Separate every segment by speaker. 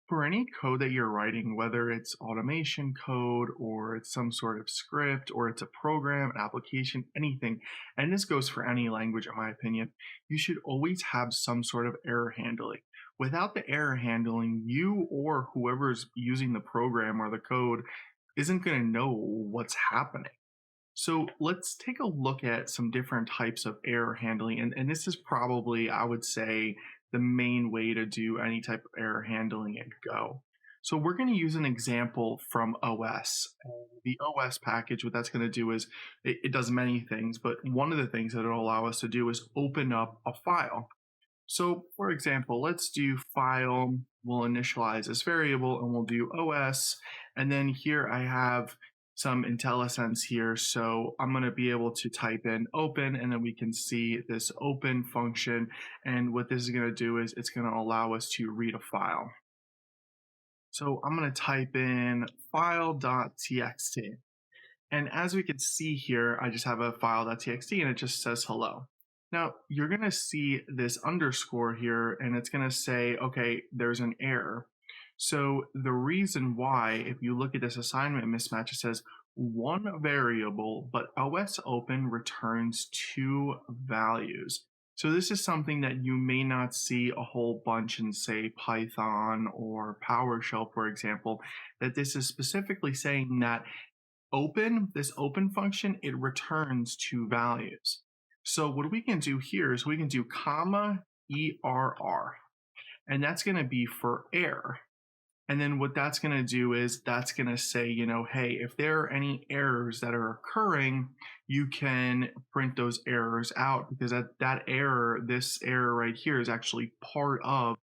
Speaker 1: For any code that you're writing, whether it's automation code or it's some sort of script or it's a program, an application, anything, and this goes for any language, in my opinion, you should always have some sort of error handling. Without the error handling, you or whoever's using the program or the code isn't going to know what's happening. So let's take a look at some different types of error handling. And this is probably, I would say, the main way to do any type of error handling in Go. So we're going to use an example from OS. The OS package, what that's going to do is it does many things, but one of the things that it'll allow us to do is open up a file. So for example, let's do file, we'll initialize this variable and we'll do OS. And then here I have some IntelliSense here. So I'm going to be able to type in open and then we can see this open function. And what this is going to do is it's going to allow us to read a file. So I'm going to type in file.txt. And as we can see here, I just have a file.txt and it just says hello. Now you're going to see this underscore here and it's going to say, okay, there's an error. So the reason why, if you look at this assignment mismatch, it says one variable, but OS open returns two values. So this is something that you may not see a whole bunch in, say, Python or PowerShell, for example, that this is specifically saying that this open function, it returns two values. So what we can do here is we can do comma ERR, and that's going to be for error. And then what that's going to do is that's going to say, hey, if there are any errors that are occurring, you can print those errors out because this error right here is actually part of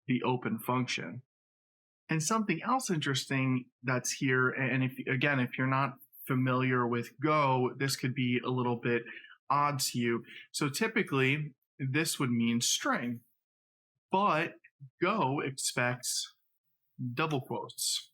Speaker 1: the open function. And something else interesting that's here, and if you're not familiar with Go, this could be a little bit odd to you. So typically, this would mean string, but Go expects double quotes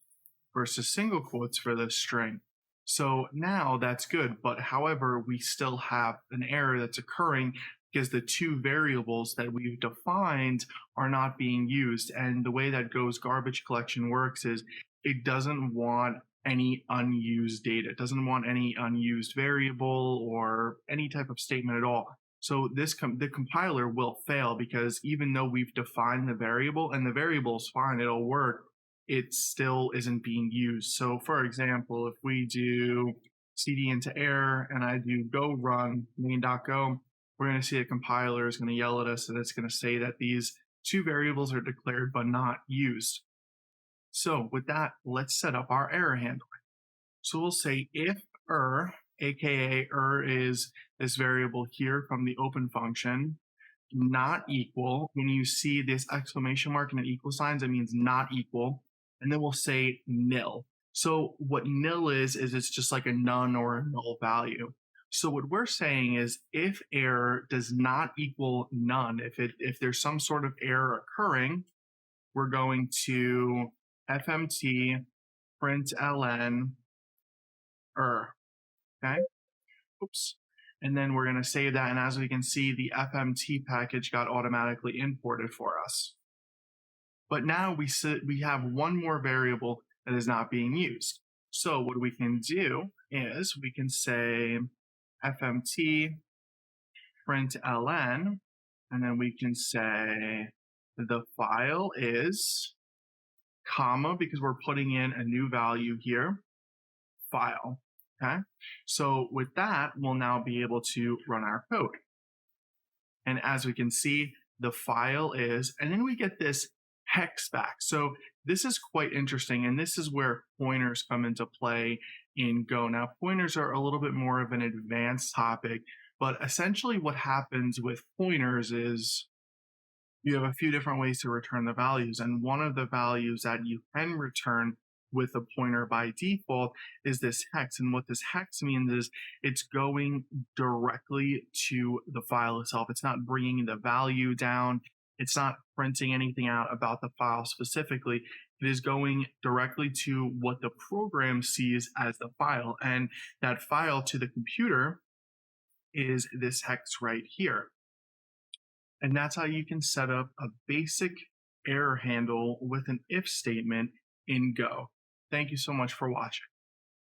Speaker 1: versus single quotes for the string. So now that's good, but however, we still have an error that's occurring because the two variables that we've defined are not being used. And the way that Go's garbage collection works is it doesn't want any unused data. It doesn't want any unused variable or any type of statement at all. So the compiler will fail because even though we've defined the variable and the variable is fine, it'll work, it still isn't being used. So for example, if we do cd into error and I do go run main.go, we're going to see a compiler is going to yell at us and it's going to say that these two variables are declared but not used. So with that, let's set up our error handler. So we'll say if aka is this variable here from the open function, not equal. When you see this exclamation mark and an equal signs, it means not equal. And then we'll say nil. So what nil is it's just like a none or a null value. So what we're saying is if error does not equal none, if there's some sort of error occurring, we're going to fmt println okay? Oops. And then we're going to save that. And as we can see, the FMT package got automatically imported for us. But now we have one more variable that is not being used. So what we can do is we can say FMT println, and then we can say the file is comma, because we're putting in a new value here, file. Okay, so with that, we'll now be able to run our code. And as we can see, the file is, and then we get this hex back. So this is quite interesting, and this is where pointers come into play in Go. Now, pointers are a little bit more of an advanced topic, but essentially what happens with pointers is you have a few different ways to return the values, and one of the values that you can return with a pointer by default is this hex. And what this hex means is it's going directly to the file itself. It's not bringing the value down. It's not printing anything out about the file specifically. It is going directly to what the program sees as the file. And that file to the computer is this hex right here. And that's how you can set up a basic error handle with an if statement in Go. Thank you so much for watching.